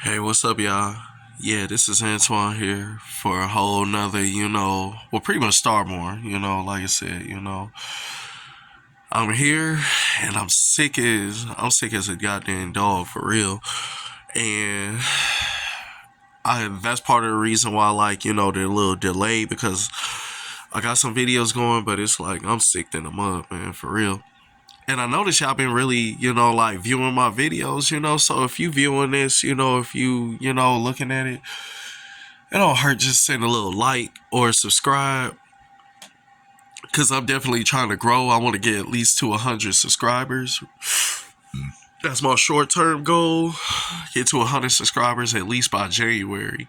Hey, what's up, y'all? Yeah, this is Antoine here for a whole nother, well, pretty much Starborn, like I said, I'm here and I'm sick as a goddamn dog for real. And that's part of the reason why, like, they're a little delayed because I got some videos going, but it's like I'm sick in the mud, man, for real. And I noticed y'all been really, like viewing my videos, so if you viewing this, if you, looking at it, it don't hurt just send a little like or subscribe because I'm definitely trying to grow. I want to get at least to 100 subscribers. That's my short-term goal. Get to 100 subscribers at least by January.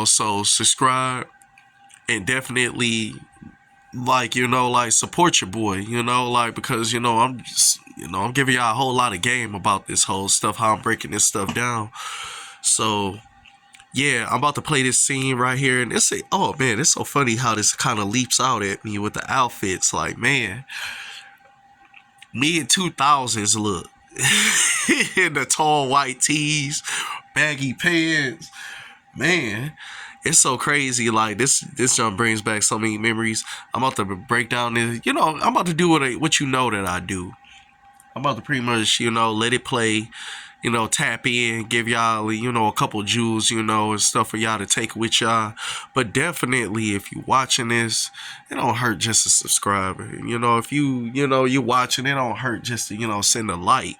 So subscribe and definitely like support your boy, like because I'm just, I'm giving y'all a whole lot of game about this whole stuff, how I'm breaking this stuff down. So yeah, I'm about to play this scene right here, and oh man, it's so funny how this kind of leaps out at me with the outfits. Like, man, me in 2000s look in the tall white tees, baggy pants. Man, it's so crazy. Like this jump brings back so many memories. I'm about to break down this. I'm about to do what you know that I do. I'm about to pretty much, let it play, tap in, give y'all, a couple jewels, and stuff for y'all to take with y'all. But definitely, if you watching this, it don't hurt just to subscribe. If you watching, it don't hurt just to, send a like.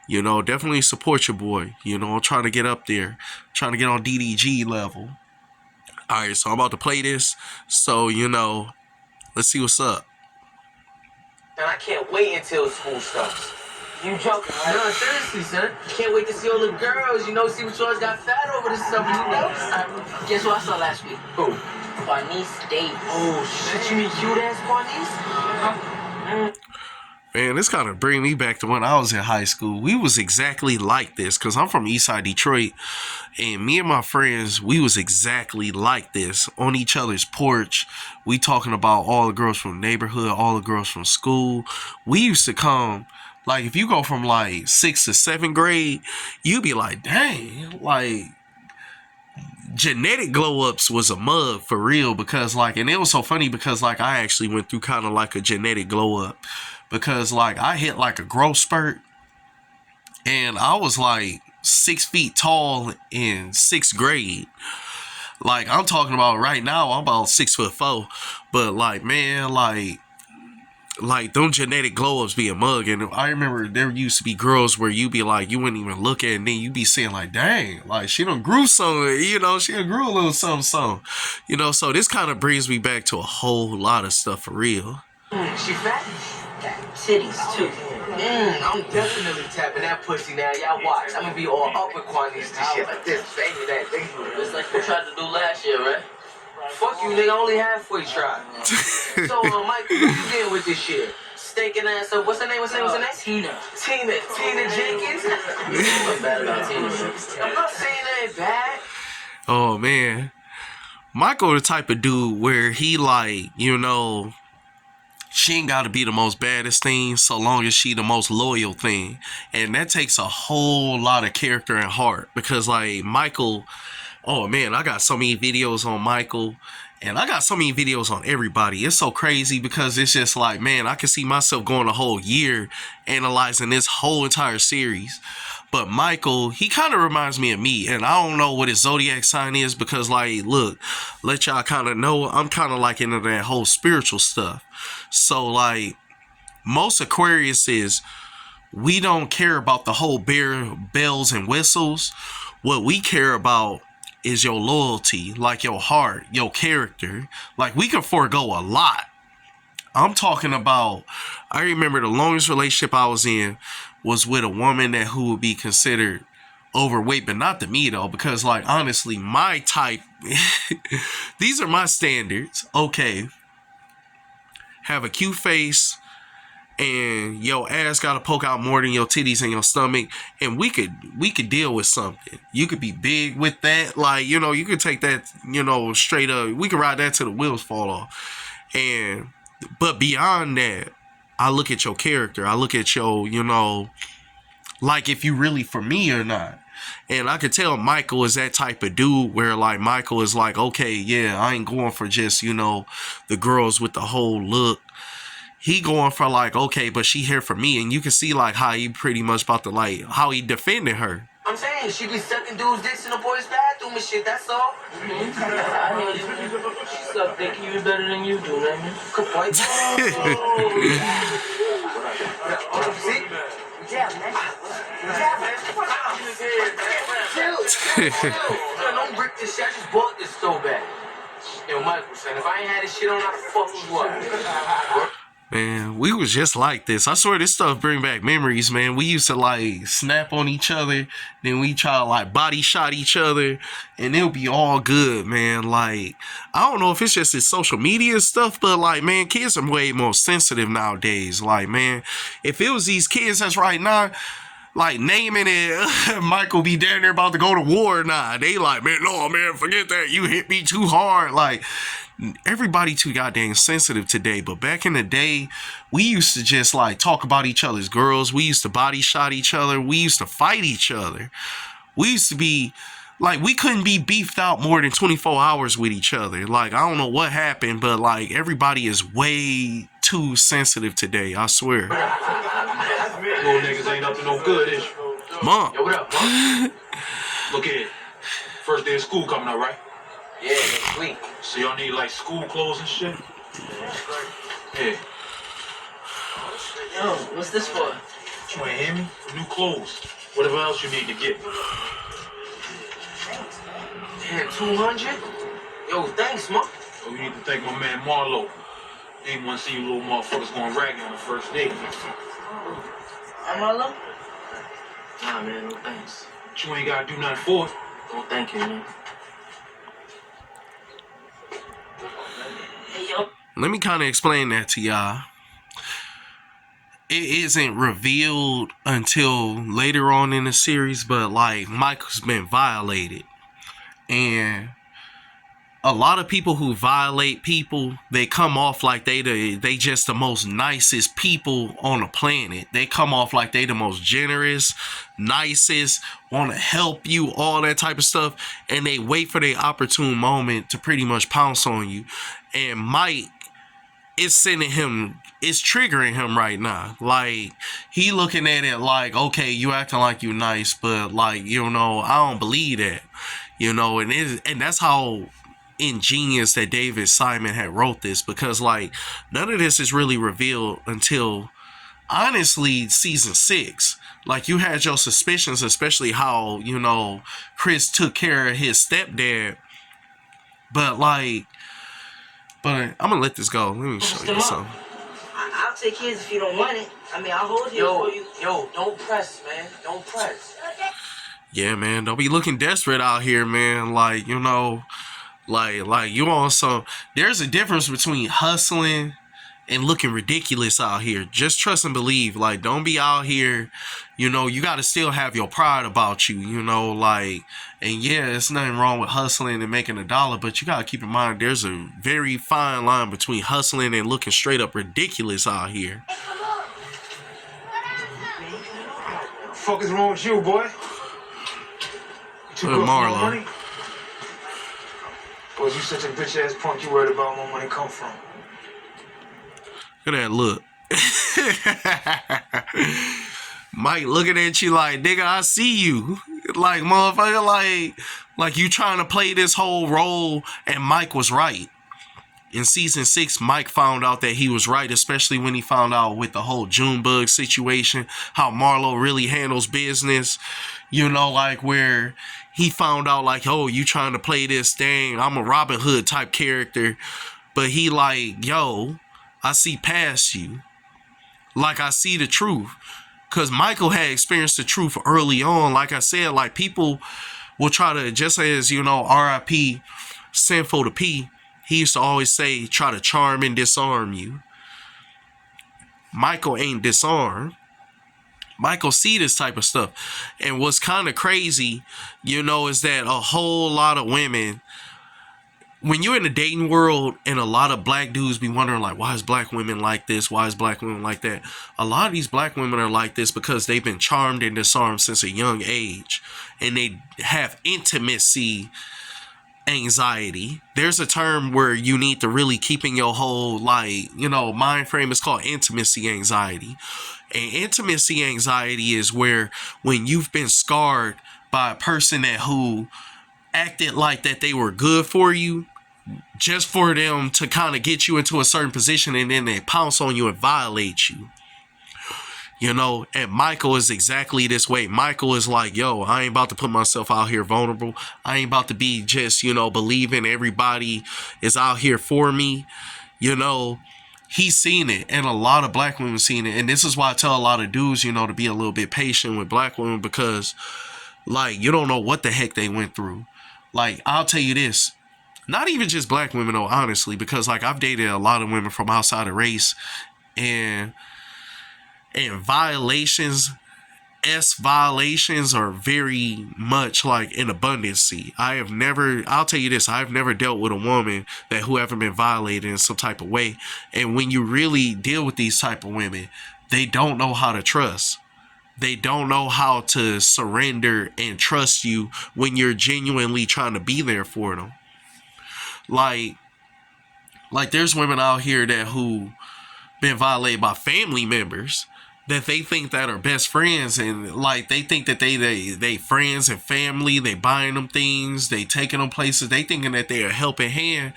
Definitely support your boy. I'm trying to get up there, trying to get on DDG level. All right, so I'm about to play this. So, let's see what's up. And I can't wait until school starts. You joking, right? No, seriously, son. Can't wait to see all the girls, see what yours got fat over the summer, Guess what I saw last week? Who? Juanice Davis. Oh, shit, you mean cute ass Juanice? Man, this kind of bring me back to when I was in high school. We was exactly like this because I'm from Eastside Detroit, and me and my friends, we was exactly like this on each other's porch. We talking about all the girls from the neighborhood, all the girls from school. We used to come, like if you go from like 6th to 7th grade, you be like, dang, like genetic glow ups was a mug for real because like, and it was so funny because like I actually went through kind of like a genetic glow up because like I hit like a growth spurt and I was like 6 feet tall in 6th grade. Like I'm talking about right now, I'm about 6'4", but like man, like them genetic glow ups be a mug. And I remember there used to be girls where you be like, you wouldn't even look at it, and then you be saying like, dang, like she done grew some, she done grew a little something. So this kind of brings me back to a whole lot of stuff for real. She fat? Got titties too. I'm definitely tapping that pussy now. Y'all watch. I'm gonna be all up with Juanice to shit like this. Baby, that thing. It's like you tried to do last year, right? Fuck you, nigga. Only halfway tried. So, Mike, who you getting with this shit? Stinking ass up. What's her name? Tina. Tina Jenkins? What's bad about Tina? I'm not saying that ain't bad. Oh, man. Michael the type of dude where he like, she ain't got to be the most baddest thing so long as she the most loyal thing. And that takes a whole lot of character and heart because like Michael, oh man, I got so many videos on Michael and I got so many videos on everybody. It's so crazy because it's just like, man, I can see myself going a whole year analyzing this whole entire series. But Michael, he kind of reminds me of me, and I don't know what his zodiac sign is because, like, look, let y'all kind of know I'm kind of like into that whole spiritual stuff. So, like, most Aquariuses, we don't care about the whole bells and whistles. What we care about is your loyalty, like your heart, your character. Like, we can forego a lot. I'm talking about, I remember the longest relationship I was in was with a woman who would be considered overweight, but not to me though, because like honestly, my type, these are my standards. Okay, have a cute face and your ass gotta poke out more than your titties and your stomach, and we could deal with something. You could be big with that, like you could take that, straight up. We could ride that till the wheels fall off. But beyond that, I look at your character. I look at your, like if you really for me or not. And I could tell Michael is that type of dude where like Michael is like, okay, yeah, I ain't going for just, you know, the girls with the whole look. He going for like, okay, but she here for me. And you can see like how he pretty much about to like how he defended her. I'm saying she be sucking dudes' dicks in the boys' bathroom and shit, that's all. I hear you. She suck dick even better than you do, man. Good boy. See? Yeah, man. Chill. Don't break this shit. I just bought this so bad. Yo, Michael, son, if I ain't had this shit on, I'd fuck with what? Man, we was just like this. I swear this stuff bring back memories, man. We used to like snap on each other, then we try to like body shot each other, and it'll be all good, man. Like, I don't know if it's just this social media stuff, but like, man, kids are way more sensitive nowadays. Like, man, if it was these kids that's right now, like naming it, Michael be down there about to go to war. Nah, they like, man, no, man, forget that. You hit me too hard. Like, everybody too goddamn sensitive today. But back in the day, we used to just like talk about each other's girls. We used to body shot each other. We used to fight each other. We used to be like, we couldn't be beefed out more than 24 hours with each other. Like, I don't know what happened, but like everybody is way too sensitive today. I swear. Little niggas ain't up to no good, is you? Mom. Yo, what up, Mom? Look here. First day of school coming up, right? Yeah, next week. So y'all need like school clothes and shit? Yeah. Yo, what's this for? You ain't hear me? New clothes. Whatever else you need to get. Damn, 200? Yo, thanks, Mom. Oh, you need to thank my man Marlos. He ain't want to see you little motherfuckers going ragged on the first day. I'm Marlo? Nah, man, no thanks. But you ain't gotta do nothing for it. No, thank you, man. Hey, yo. Let me kind of explain that to y'all. It isn't revealed until later on in the series, but like Michael's been violated. And a lot of people who violate people, they come off like they just the most nicest people on the planet. They come off like they the most generous, nicest, want to help you, all that type of stuff. And they wait for their opportune moment to pretty much pounce on you. And Mike, it's triggering him right now. Like, he looking at it like, okay, you acting like you nice, but like, you know, I don't believe that. You know, and that's how ingenious that David Simon had wrote this, because like none of this is really revealed until honestly season 6. Like, you had your suspicions, especially how, you know, Chris took care of his stepdad, but I'm gonna let this go. Let me show you something. I'll take his if you don't want it. I mean, I'll hold his for you. Yo, don't press, man. Don't press. Yeah, man, don't be looking desperate out here, man. Like, you know, like you on some. There's a difference between hustling and looking ridiculous out here. Just trust and believe. Like, don't be out here, you know, you got to still have your pride about you, you know, like, and yeah, it's nothing wrong with hustling and making a dollar, but you got to keep in mind there's a very fine line between hustling and looking straight up ridiculous out here. What the fuck is wrong with you, boy? You too good for Marlo. my money? Boy, you such a bitch ass punk, you worried about where my money come from. Look at that look. Mike looking at you like, nigga, I see you. Like, motherfucker, like you trying to play this whole role, and Mike was right. In season 6, Mike found out that he was right, especially when he found out with the whole Junebug situation, how Marlo really handles business. You know, like where he found out like, oh, you trying to play this thing, I'm a Robin Hood type character. But he like, yo, I see past you. Like, I see the truth. Because Michael had experienced the truth early on. Like I said, like, people will try to, just as, you know, R.I.P. Sinful to P, he used to always say, try to charm and disarm you. Michael ain't disarmed. Michael see this type of stuff. And what's kind of crazy, you know, is that a whole lot of women when you're in the dating world and a lot of black dudes be wondering like, why is black women like this? Why is black women like that? A lot of these black women are like this because they've been charmed and disarmed since a young age, and they have intimacy anxiety. There's a term where you need to really keep in your whole mind frame. It's called intimacy anxiety. And intimacy anxiety is where when you've been scarred by a person who acted like that they were good for you, just for them to kind of get you into a certain position, and then they pounce on you and violate you. And Micheal is exactly this way. Micheal is like, yo, I ain't about to put myself out here vulnerable. I ain't about to be just, believing everybody is out here for me. He's seen it, and a lot of black women seen it. And this is why I tell a lot of dudes, to be a little bit patient with black women, because you don't know what the heck they went through. I'll tell you this, not even just black women though, honestly, because I've dated a lot of women from outside of race, and violations are very much in abundance. I'll tell you this, I've never dealt with a woman who haven't been violated in some type of way. And when you really deal with these type of women, they don't know how to trust. They don't know how to surrender and trust you when you're genuinely trying to be there for them. There's women out here who been violated by family members that they think that are best friends, and they think that they friends and family, they buying them things, they taking them places, they thinking that they are helping hand,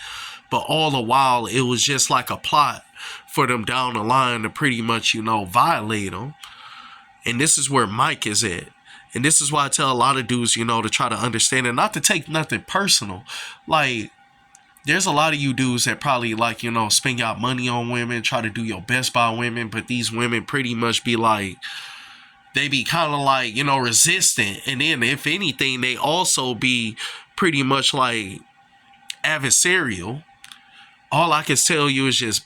but all the while it was just a plot for them down the line to pretty much violate them. And this is where Mike is at. And this is why I tell a lot of dudes to try to understand and not to take nothing personal. There's a lot of you dudes that probably spend your money on women, try to do your best by women, but these women pretty much be they be kind of resistant. And then if anything, they also be pretty much adversarial. All I can tell you is just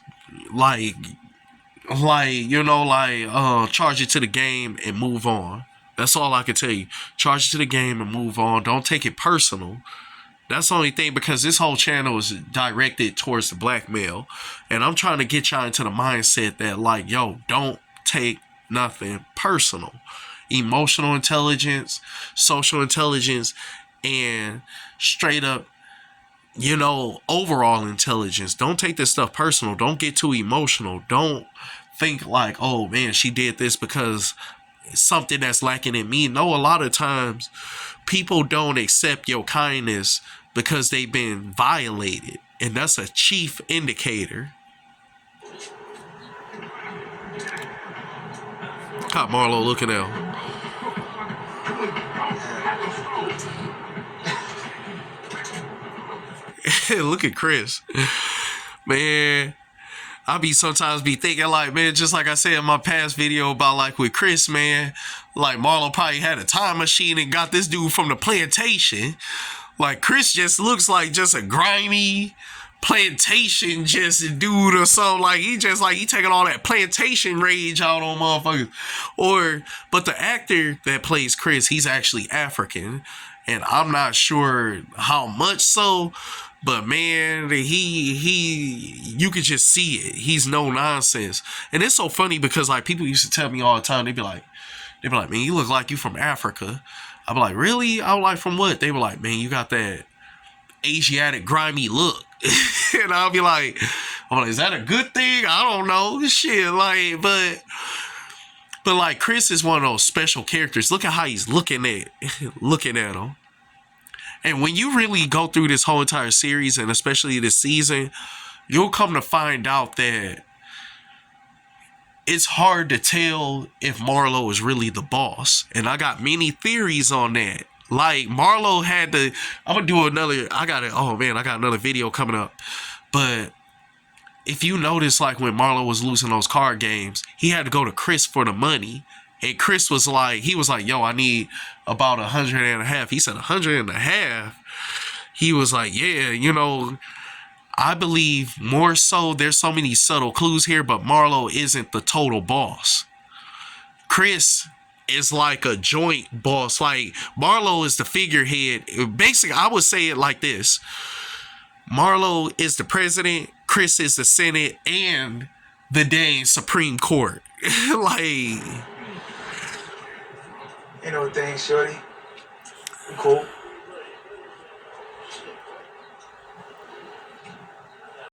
charge it to the game and move on. That's all I can tell you. Charge it to the game and move on. Don't take it personal. That's the only thing, because this whole channel is directed towards the black male. And I'm trying to get y'all into the mindset that don't take nothing personal. Emotional intelligence, social intelligence, and straight up, overall intelligence. Don't take this stuff personal. Don't get too emotional. Don't think oh man, she did this because something that's lacking in me. No, a lot of times people don't accept your kindness because they've been violated, and that's a chief indicator. Caught Marlo looking out. Look at Chris. Man, I sometimes be thinking man, just like I said in my past video about with Chris, man, Marlo probably had a time machine and got this dude from the plantation. Chris just looks just a grimy plantation just dude or something. He just he taking all that plantation rage out on motherfuckers. But the actor that plays Chris, he's actually African, and I'm not sure how much so, but man, you could just see it. He's no nonsense. And it's so funny because people used to tell me all the time, they'd be like, man, you look like you from Africa. I'd be like, really? I was from what? They were like, man, you got that Asiatic grimy look. And I'll be like, is that a good thing? I don't know. Shit, but Chris is one of those special characters. Look at how he's looking at him. And when you really go through this whole entire series, and especially this season, you'll come to find out that it's hard to tell if Marlo is really the boss. And I got many theories on that. Marlo had to, I'm going to do another, I got another video coming up. But if you notice, when Marlo was losing those card games, he had to go to Chris for the money. And Chris was yo, I need about 100.5. He said 100.5. He was yeah, I believe more so there's so many subtle clues here, but Marlo isn't the total boss. Chris is a joint boss. Marlo is the figurehead. Basically, I would say it like this. Marlo is the president, Chris is the Senate, and the dang Supreme Court. Like, You know what thing, shorty? You cool.